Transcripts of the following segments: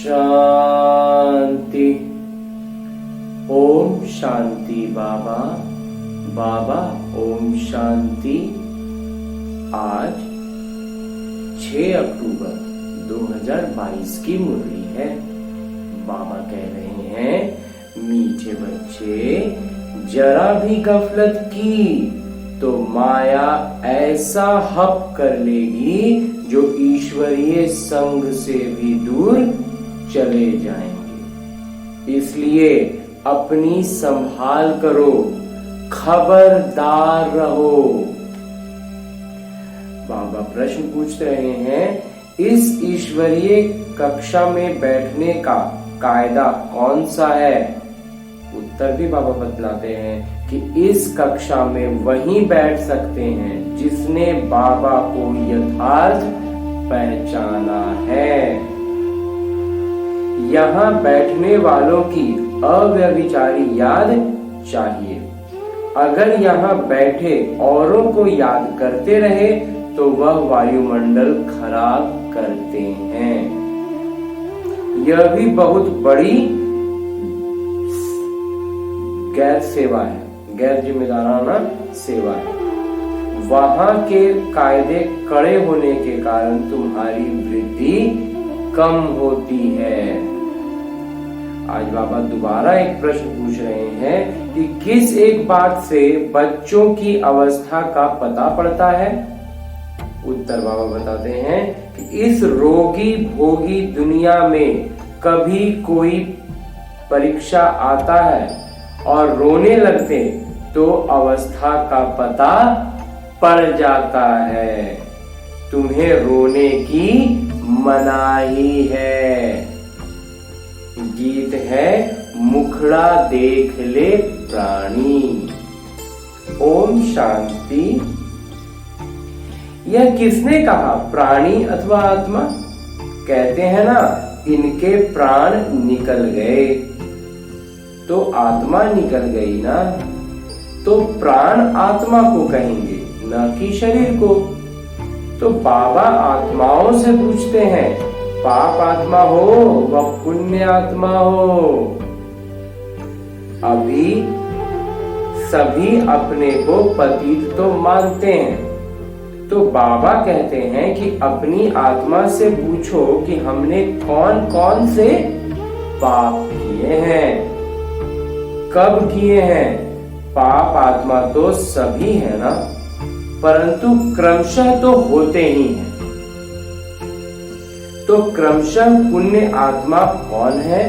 शांति। ओम शांति बाबा। बाबा ओम शांति। आज 6 अक्टूबर 2022 की मुरली है। बाबा कह रहे हैं, मीठे बच्चे, जरा भी गफलत की तो माया ऐसा हप कर लेगी जो ईश्वरीय संग से भी दूर चले जाएंगे। इसलिए अपनी संभाल करो, खबरदार रहो। बाबा प्रश्न पूछ रहे हैं, इस ईश्वरीय कक्षा में बैठने का कायदा कौन सा है? उत्तर भी बाबा बतलाते हैं कि इस कक्षा में वही बैठ सकते हैं जिसने बाबा को यथार्थ पहचाना है। यहाँ बैठने वालों की अव्यभिचारी याद चाहिए। अगर यहाँ बैठे औरों को याद करते रहे तो वह वायुमंडल खराब करते हैं। यह भी बहुत बड़ी गैर सेवा है, गैर जिम्मेदाराना सेवा है। वहां के कायदे कड़े होने के कारण तुम्हारी वृद्धि कम होती है। आज बाबा दोबारा एक प्रश्न पूछ रहे हैं कि किस एक बात से बच्चों की अवस्था का पता पड़ता है? उत्तर बाबा बताते हैं कि इस रोगी भोगी दुनिया में कभी कोई परीक्षा आता है और रोने लगते तो अवस्था का पता पड़ जाता है। तुम्हें रोने की मनाही है। गीत है, मुखड़ा देख ले प्राणी। ओम शांति। यह किसने कहा, प्राणी अथवा आत्मा? कहते हैं ना, इनके प्राण निकल गए तो आत्मा निकल गई ना, तो प्राण आत्मा को कहेंगे, न कि शरीर को। तो बाबा आत्माओं से पूछते हैं, पाप आत्मा हो व पुण्य आत्मा हो। अभी सभी अपने को पतित तो मानते हैं, तो बाबा कहते हैं कि अपनी आत्मा से पूछो कि हमने कौन कौन से पाप किए हैं, कब किए हैं। पाप आत्मा तो सभी है ना, परंतु क्रमशः तो होते ही हैं। तो क्रमशः पुण्य आत्मा कौन है?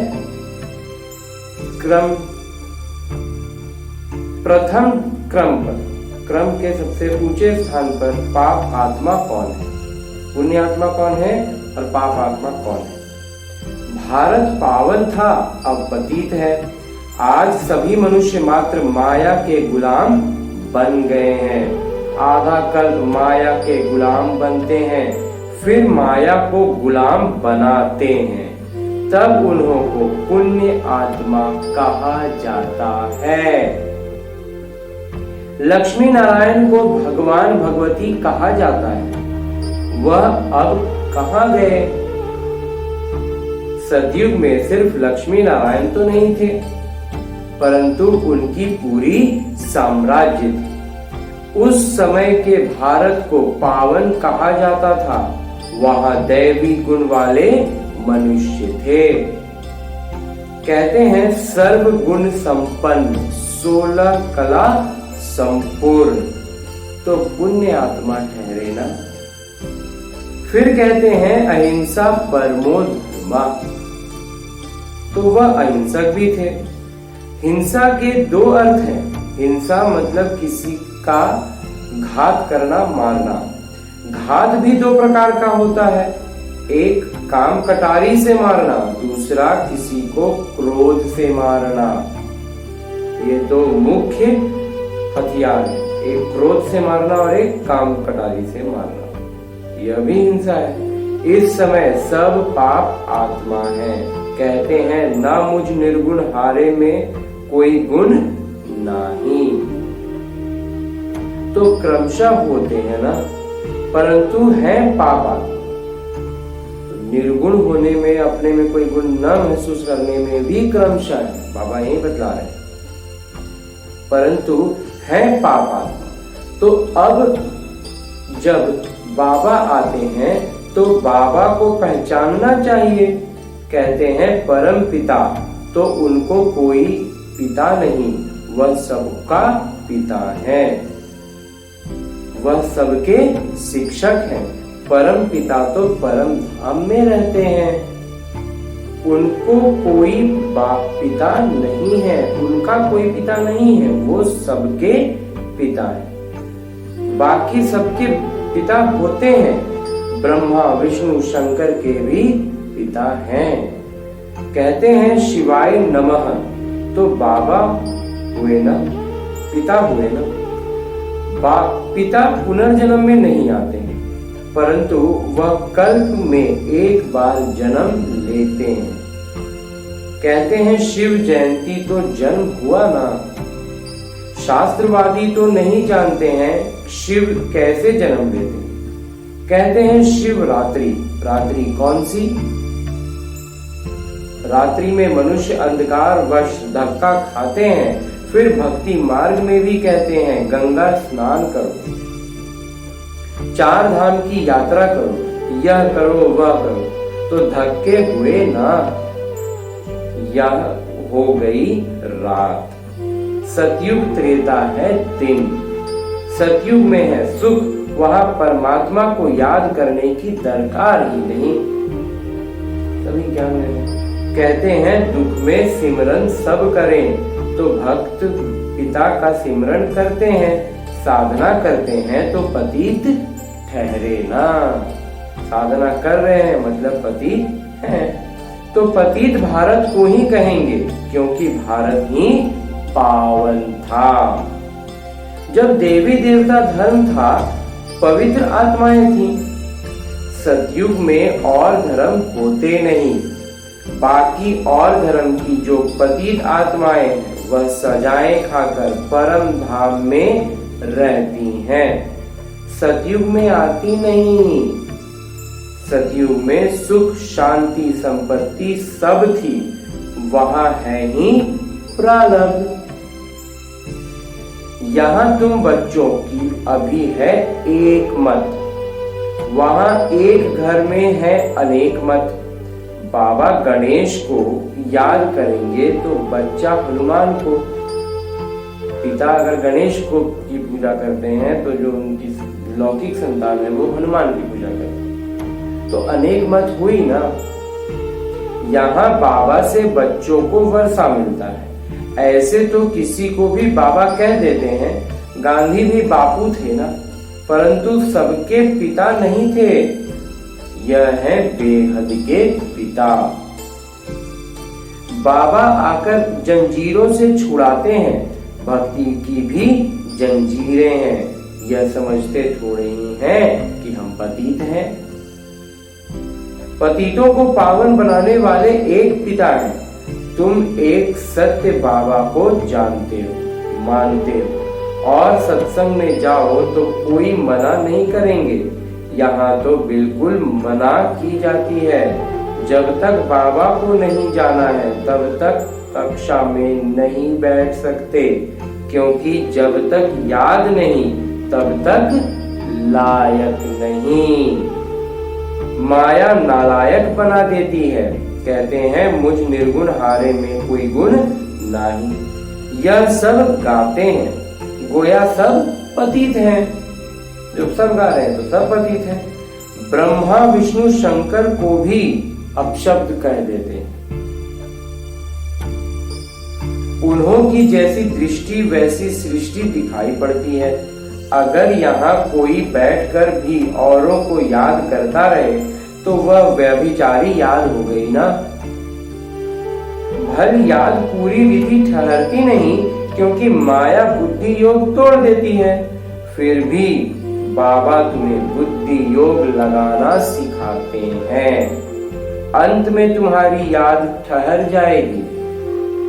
प्रथम क्रम पर, क्रम के सबसे ऊंचे स्थान पर पाप आत्मा कौन है, पुण्य आत्मा कौन है और पाप आत्मा कौन है? भारत पावन था, अब पतित है। आज सभी मनुष्य मात्र माया के गुलाम बन गए हैं। आधा कल्प माया के गुलाम बनते हैं, फिर माया को गुलाम बनाते हैं, तब उन्हों को पुण्य आत्मा कहा जाता है। लक्ष्मी नारायण को भगवान भगवती कहा जाता है, वह अब कहाँ गए? सतयुग में सिर्फ लक्ष्मी नारायण तो नहीं थे, परंतु उनकी पूरी साम्राज्य थी। उस समय के भारत को पावन कहा जाता था। वहां दैवी गुण वाले मनुष्य थे। कहते हैं सर्व गुण संपन्न, 16 कला संपूर्ण, तो पुण्य आत्मा ठहरे ना। फिर कहते हैं अहिंसा परमो धर्मा, तो वह अहिंसक भी थे। हिंसा के 2 अर्थ हैं। हिंसा मतलब किसी का घात करना, मारना। घात भी 2 प्रकार का होता है, एक काम कटारी से मारना, दूसरा किसी को क्रोध से मारना। ये 2 मुख्य हथियार है, एक क्रोध से मारना और एक काम कटारी से मारना। यह भी हिंसा है। इस समय सब पाप आत्मा है। कहते हैं ना मुझ निर्गुण हारे में कोई गुण नहीं। तो क्रमशः होते हैं ना, परंतु है पाप आत्मा। निर्गुण होने में, अपने में कोई गुण न महसूस करने में भी क्रमशः है। बाबा यही बतला रहे हैं। परंतु है पापात्मा। तो अब जब बाबा आते हैं तो बाबा को पहचानना चाहिए। कहते हैं परम पिता, तो उनको कोई पिता नहीं, वह सबका पिता है, वह सबके शिक्षक हैं। परम पिता तो परम धाम में रहते हैं, उनको कोई बाप पिता नहीं है, उनका कोई पिता नहीं है, वो सबके पिता है। बाकी सबके पिता होते हैं, ब्रह्मा विष्णु शंकर के भी पिता हैं। कहते हैं शिवाय नमः, तो बाबा हुए ना, पिता हुए ना। पिता पुनर्जन्म में नहीं आते हैं, परंतु वह कल्प में एक बार जन्म लेते हैं। कहते हैं शिव जयंती तो जन्म हुआ ना। शास्त्रवादी तो नहीं जानते हैं शिव कैसे जन्म लेते हैं। कहते हैं शिवरात्रि, रात्रि कौन सी? रात्रि में मनुष्य अंधकार वश धक्का खाते हैं। फिर भक्ति मार्ग में भी कहते हैं गंगा स्नान करो, 4 धाम की यात्रा करो, यह करो वह करो, तो धक्के हुए ना। यह हो गई रात। सतयुग त्रेता है दिन। सतयुग में है सुख, वहां परमात्मा को याद करने की दरकार ही नहीं। सभी क्या कहते हैं दुख में सिमरन सब करें, तो भक्त पिता का सिमरन करते हैं, साधना करते हैं तो पतित ठहरे ना। साधना कर रहे हैं मतलब पतित हैं, तो पतित भारत को ही कहेंगे, क्योंकि भारत ही पावन था। जब देवी देवता धर्म था, पवित्र आत्माएं थी। सतयुग में और धर्म होते नहीं। बाकी और धर्म की जो पतित आत्माएं हैं, वह सजाएं खाकर परम धाम में रहती हैं, सतयुग में आती नहीं। सतयुग में सुख शांति संपत्ति सब थी, वहां है ही प्रारब्ध। यहाँ तुम बच्चों की अभी है एक मत, वहां एक घर में है अनेक मत। बाबा गणेश को याद करेंगे तो बच्चा हनुमान को, पिता अगर गणेश को की पूजा करते हैं तो जो उनकी लौकिक संतान है वो हनुमान की पूजा करते हैं, तो अनेक मत हुई ना। यहाँ बाबा से बच्चों को वर्षा मिलता है। ऐसे तो किसी को भी बाबा कह देते हैं, गांधी भी बापू थे ना, परंतु सबके पिता नहीं थे। यह है बेहद के पिता। बाबा आकर जंजीरों से छुड़ाते हैं, भक्ति की भी जंजीरें हैं। यह समझते थोड़े ही हैं कि हम पतित हैं। पतितों को पावन बनाने वाले एक पिता हैं। तुम एक सत्य बाबा को जानते हो, मानते हो, और सत्संग में जाओ तो कोई मना नहीं करेंगे। यहाँ तो बिल्कुल मना की जाती है। जब तक बाबा को नहीं जाना है तब तक कक्षा में नहीं बैठ सकते, क्योंकि जब तक याद नहीं तब तक लायक नहीं। माया नालायक बना देती है। कहते हैं मुझ निर्गुण हारे में कोई गुण नहीं। यह सब गाते हैं, गोया सब पतित हैं। जो सब गा रहे हैं तो सब पतित हैं। ब्रह्मा विष्णु शंकर को भी अपशब्द कह देते हैं। उन्हों की जैसी दृष्टि वैसी सृष्टि दिखाई पड़ती है। अगर यहाँ कोई बैठकर भी औरों को याद करता रहे तो वह व्यभिचारी याद हो गई ना। भल याद पूरी विधि ठहरती नहीं, क्योंकि माया बुद्धि योग तोड़ देती है। फिर भी बाबा तुम्हें बुद्धि योग लगाना सिखाते हैं। अंत में तुम्हारी याद ठहर जाएगी।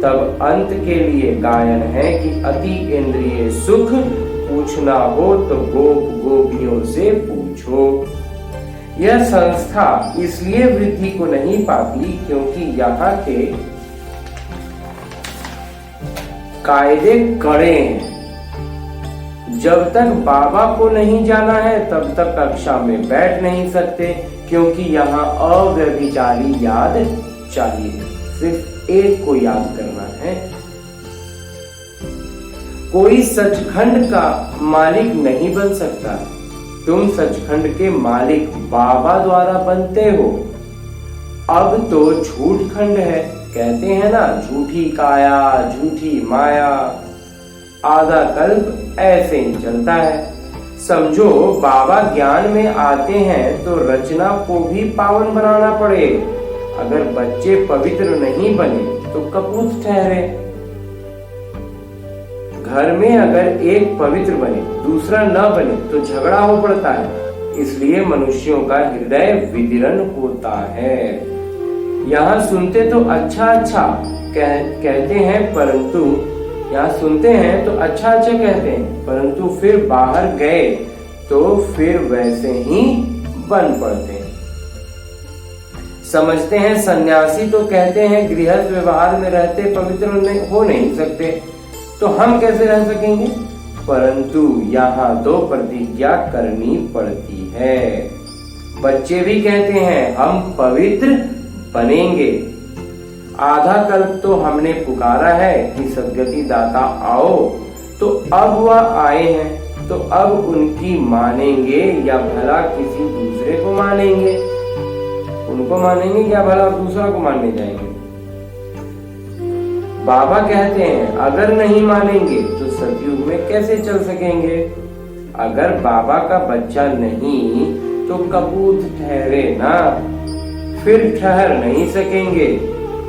तब अंत के लिए गायन है कि अति इंद्रिय सुख पूछना हो तो गोप गोपियों से पूछो। यह संस्था इसलिए वृद्धि को नहीं पाती क्योंकि यहाँ के कायदे कड़े हैं। जब तक बाबा को नहीं जाना है तब तक कक्षा में बैठ नहीं सकते, क्योंकि यहाँ अव्यभिचारी याद चाहिए, सिर्फ एक को याद करना है। कोई सचखंड का मालिक नहीं बन सकता, तुम सचखंड के मालिक बाबा द्वारा बनते हो। अब तो झूठ खंड है, कहते हैं ना, झूठी काया झूठी माया, आधा कल्प ऐसे ही चलता है। समझो बाबा ज्ञान में आते हैं तो रचना को भी पावन बनाना पड़े। अगर बच्चे पवित्र नहीं बने तो कपूत ठहरे। घर में अगर एक पवित्र बने दूसरा न बने तो झगड़ा हो पड़ता है। इसलिए मनुष्यों का हृदय विदीर्ण होता है। यहाँ सुनते तो अच्छा कहते हैं, परंतु यहाँ सुनते हैं तो अच्छा कहते हैं, परंतु फिर बाहर गए तो फिर वैसे ही बन पड़ते हैं। समझते हैं सन्यासी तो कहते हैं गृहस्थ व्यवहार में रहते पवित्र हो नहीं सकते, तो हम कैसे रह सकेंगे? परंतु यहाँ तो प्रतिज्ञा करनी पड़ती है। बच्चे भी कहते हैं हम पवित्र बनेंगे। आधा कल्प तो हमने पुकारा है कि सद्गति दाता आओ, तो अब वह आए हैं, तो अब उनकी मानेंगे या भला किसी दूसरे को मानेंगे? उनको मानेंगे या भला दूसरा को मानने जाएंगे? बाबा कहते हैं अगर नहीं मानेंगे तो सतयुग में कैसे चल सकेंगे? अगर बाबा का बच्चा नहीं तो कपूत ठहरे ना, फिर ठहर नहीं सकेंगे,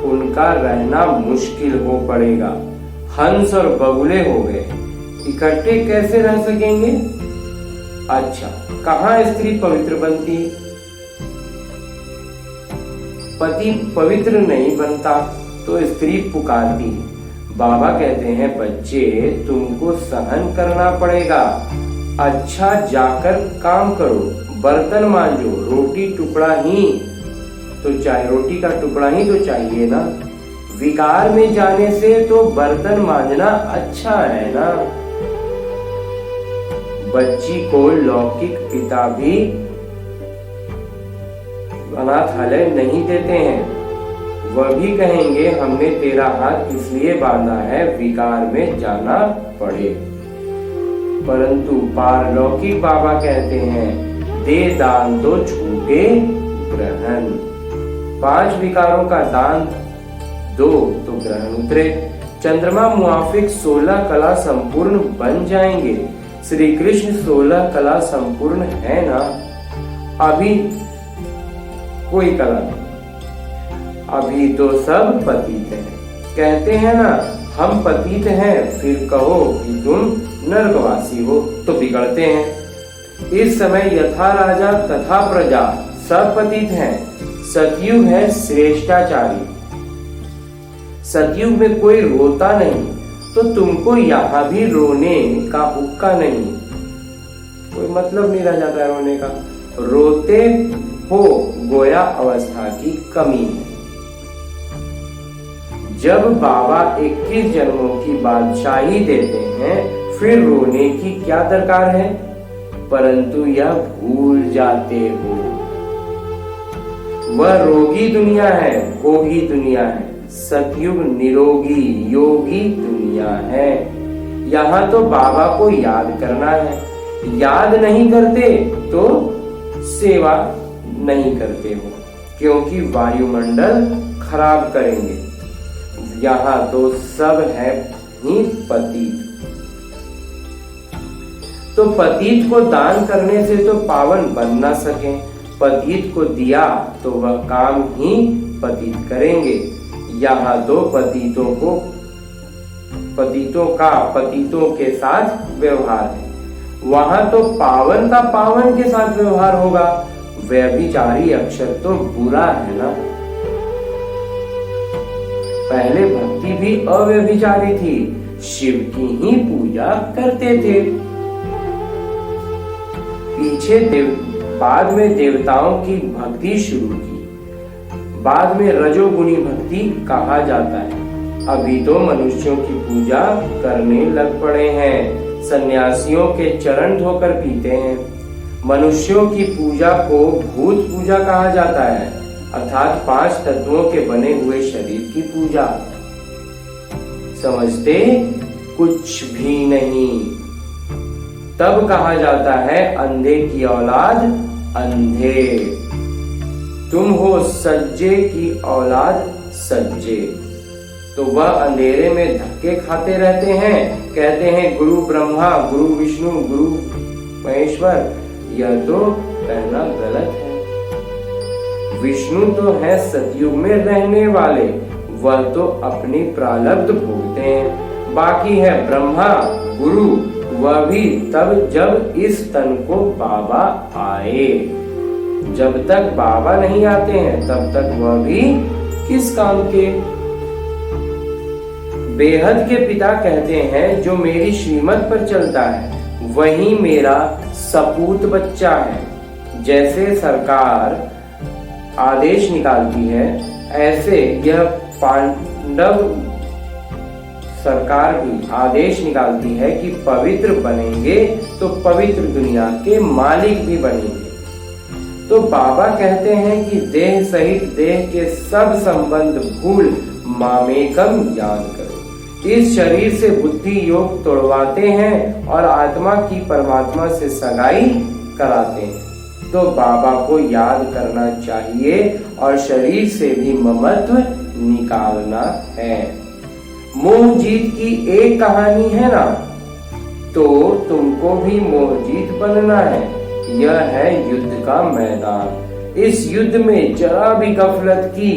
उनका रहना मुश्किल हो पड़ेगा। हंस और बगुले हो गए, इकट्ठे कैसे रह सकेंगे? अच्छा, कहाँ स्त्री पवित्र बनती? पति पवित्र नहीं बनता तो स्त्री पुकारती है। बाबा कहते हैं बच्चे तुमको सहन करना पड़ेगा। अच्छा जाकर काम करो, बर्तन मांजो, रोटी टुकड़ा ही तो चाहिए, रोटी का टुकड़ा ही तो चाहिए ना। विकार में जाने से तो बर्तन मांजना अच्छा है ना। बच्ची को लौकिक पिता भी अनाथालय नहीं देते हैं। वह भी कहेंगे हमने तेरा हाथ इसलिए बांधा है विकार में जाना पड़े। परंतु पारलौकिक बाबा कहते हैं दे दान तो छूटे ग्रहण। 5 विकारों का दान दो तो ग्रहण उतरे। चंद्रमा मुआफिक 16 कला संपूर्ण बन जाएंगे। श्री कृष्ण 16 कला संपूर्ण है ना, अभी कोई कला नहीं, अभी तो सब पतित हैं। कहते हैं ना हम पतित हैं, फिर कहो कि तुम नरकवासी हो तो बिगड़ते हैं। इस समय यथा राजा तथा प्रजा सब पतित हैं। सतयुग है श्रेष्ठाचारी। सतयुग में कोई रोता नहीं, तो तुमको यहाँ भी रोने का हुक्का नहीं, कोई मतलब नहीं रह जाता है रोने का। रोते हो गोया अवस्था की कमी है। जब बाबा 21 जन्मों की बादशाही देते हैं फिर रोने की क्या दरकार है? परंतु यह भूल जाते हो वह रोगी दुनिया है, भोगी दुनिया है। सतयुग निरोगी योगी दुनिया है। यहाँ तो बाबा को याद करना है। याद नहीं करते तो सेवा नहीं करते हो, क्योंकि वायुमंडल खराब करेंगे। यहाँ तो सब है ही पतित। तो पतित को दान करने से तो पावन बन ना सके। पतित को दिया तो वह काम ही पतित करेंगे। यहाँ तो पतितों का पतितों के साथ व्यवहार है, वहां तो पावन का पावन के साथ व्यवहार होगा। व्यभिचारी अक्षर तो बुरा है ना। पहले भक्ति भी अव्यभिचारी थी, शिव की ही पूजा करते थे। पीछे बाद में देवताओं की भक्ति शुरू की। बाद में रजोगुणी भक्ति कहा जाता है। अभी तो मनुष्यों की पूजा करने लग पड़े हैं। सन्यासियों के चरण धोकर पीते हैं। मनुष्यों की पूजा को भूत पूजा कहा जाता है, अर्थात 5 तत्वों के बने हुए शरीर की पूजा। समझते कुछ भी नहीं। तब कहा जाता है अंधे की औलाद अंधे। तुम हो सज्जे की औलाद सज्जे। तो वह अंधेरे में धक्के खाते रहते हैं, कहते हैं गुरु ब्रह्मा, गुरु विष्णु, गुरु महेश्वर। यह तो कहना गलत है। विष्णु तो है सतयुग में रहने वाले, वह तो अपनी प्रारब्ध भोगते हैं। बाकी है ब्रह्मा गुरु, वह भी तब जब इस तन को बाबा आए। जब तक बाबा नहीं आते हैं तब तक वह भी किस काम के। बेहद के पिता कहते हैं जो मेरी श्रीमत पर चलता है वही मेरा सपूत बच्चा है। जैसे सरकार आदेश निकालती है, ऐसे यह पांडव सरकार भी आदेश निकालती है कि पवित्र बनेंगे तो पवित्र दुनिया के मालिक भी बनेंगे। तो बाबा कहते हैं कि देह सहित देह के सब संबंध भूल मामेकम याद करो। इस शरीर से बुद्धि योग तोड़वाते हैं और आत्मा की परमात्मा से सगाई कराते हैं। तो बाबा को याद करना चाहिए और शरीर से भी ममत्व निकालना है। मोह जीत की एक कहानी है ना, तो तुमको भी मोह जीत बनना है। यह है युद्ध का मैदान। इस युद्ध में जरा भी गफलत की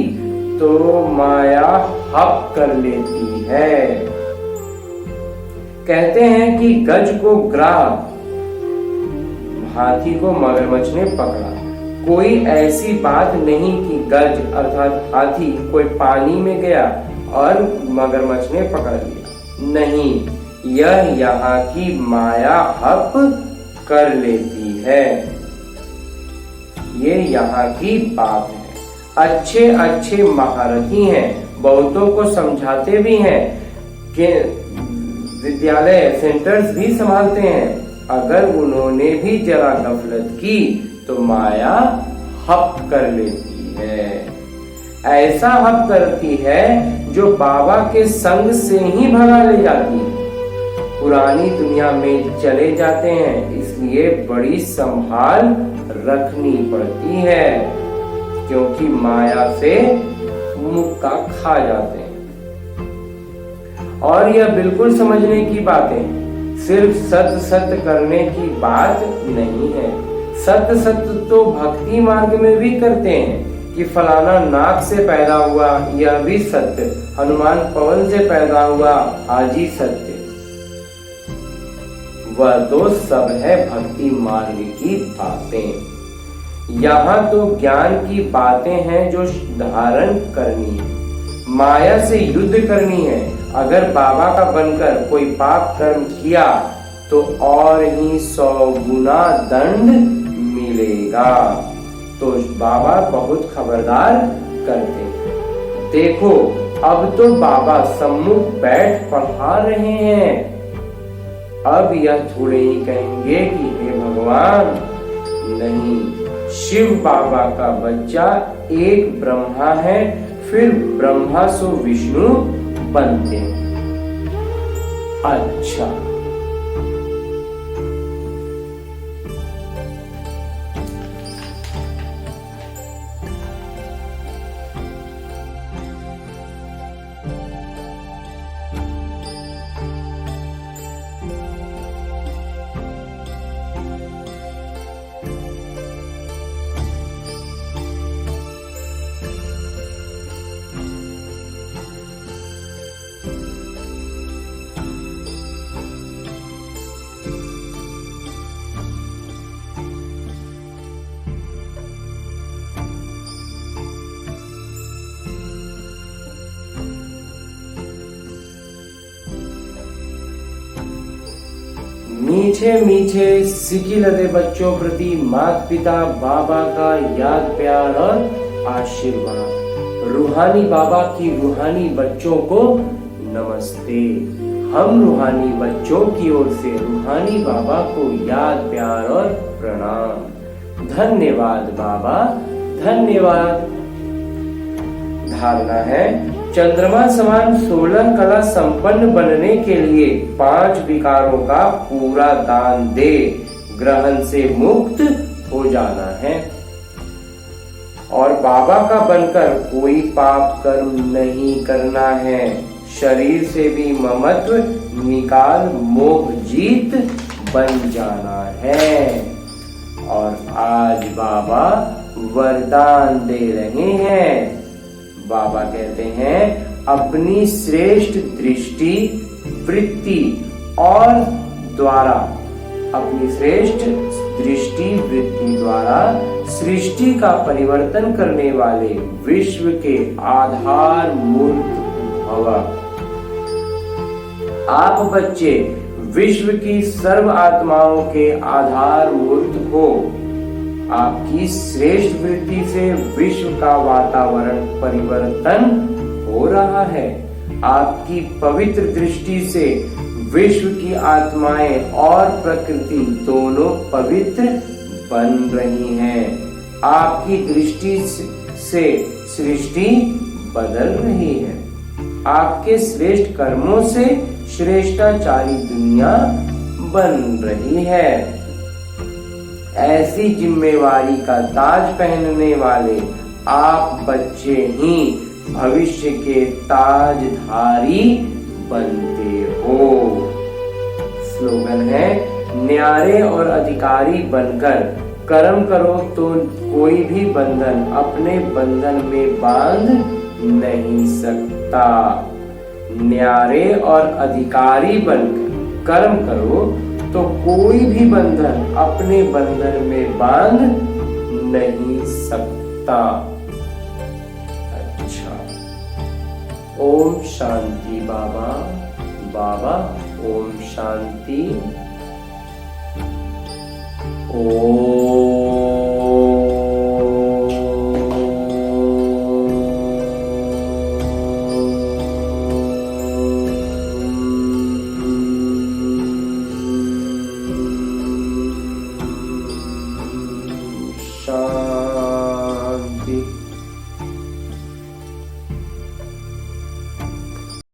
तो माया हप कर लेती है। कहते हैं कि गज को ग्राह, हाथी को मगरमच्छ ने पकड़ा। कोई ऐसी बात नहीं कि गज अर्थात हाथी कोई पानी में गया और मगरमच्छ ने पकड़ लिया। नहीं, यह यहाँ की माया हप कर लेती है। ये यहाँ की बात है। अच्छे अच्छे महारथी हैं, बहुतों को समझाते भी हैं, कि विद्यालय सेंटर्स भी संभालते हैं। अगर उन्होंने भी जरा गफलत की तो माया हप कर लेती है। ऐसा हप करती है जो बाबा के संग से ही भगा ले जाती है। पुरानी दुनिया में चले जाते हैं, इसलिए बड़ी संभाल रखनी पड़ती है, क्योंकि माया से मुक्का खा जाते हैं। और यह बिल्कुल समझने की बात है, सिर्फ सत्य सत्य करने की बात नहीं है। सत्य सत्य तो भक्ति मार्ग में भी करते हैं कि फलाना नाक से पैदा हुआ, यह भी सत्य। हनुमान पवन से पैदा हुआ, हाजी सत्य। वह तो सब है भक्ति मार्ग की बातें। यहाँ तो ज्ञान की बातें हैं जो धारण करनी है, माया से युद्ध करनी है। अगर बाबा का बनकर कोई पाप कर्म किया तो और ही 100 गुना दंड मिलेगा। तो बाबा बहुत खबरदार करते हैं। देखो अब तो बाबा सम्मुख बैठ पढ़ा रहे हैं। अब यह थोड़े ही कहेंगे कि हे भगवान, नहीं, शिव बाबा का बच्चा एक ब्रह्मा है, फिर ब्रह्मा सो विष्णु बनते हैं। अच्छा, मीठे मीठे सिकी लदे बच्चों प्रति माता पिता बाबा का याद प्यार और आशीर्वाद। रूहानी बाबा की रूहानी बच्चों को नमस्ते। हम रूहानी बच्चों की ओर से रूहानी बाबा को याद प्यार और प्रणाम। धन्यवाद बाबा, धन्यवाद। धारणा है, चंद्रमा समान 16 कला संपन्न बनने के लिए 5 विकारों का पूरा दान दे ग्रहण से मुक्त हो जाना है और बाबा का बनकर कोई पाप कर्म नहीं करना है। शरीर से भी ममत्व निकाल मोह जीत बन जाना है। और आज बाबा वरदान दे रहे हैं। बाबा कहते हैं, अपनी श्रेष्ठ दृष्टि वृत्ति और द्वारा अपनी श्रेष्ठ दृष्टि वृत्ति द्वारा सृष्टि का परिवर्तन करने वाले विश्व के आधार मूर्त भव। आप बच्चे विश्व की सर्व आत्माओं के आधार मूर्त हो। आपकी श्रेष्ठ वृत्ति से विश्व का वातावरण परिवर्तन हो रहा है। आपकी पवित्र दृष्टि से विश्व की आत्माएं और प्रकृति दोनों पवित्र बन रही हैं। आपकी दृष्टि से सृष्टि बदल रही है। आपके श्रेष्ठ कर्मों से श्रेष्ठाचारी दुनिया बन रही है। ऐसी जिम्मेवारी का ताज पहनने वाले आप बच्चे ही भविष्य के ताजधारी बनते हो। स्लोगन है, न्यारे और अधिकारी बनकर कर्म करो तो कोई भी बंधन अपने बंधन में बांध नहीं सकता। न्यारे और अधिकारी बनकर कर्म करो तो कोई भी बंधन अपने बंधन में बांध नहीं सकता। अच्छा, ओम शांति बाबा। बाबा ओम शांति। ओम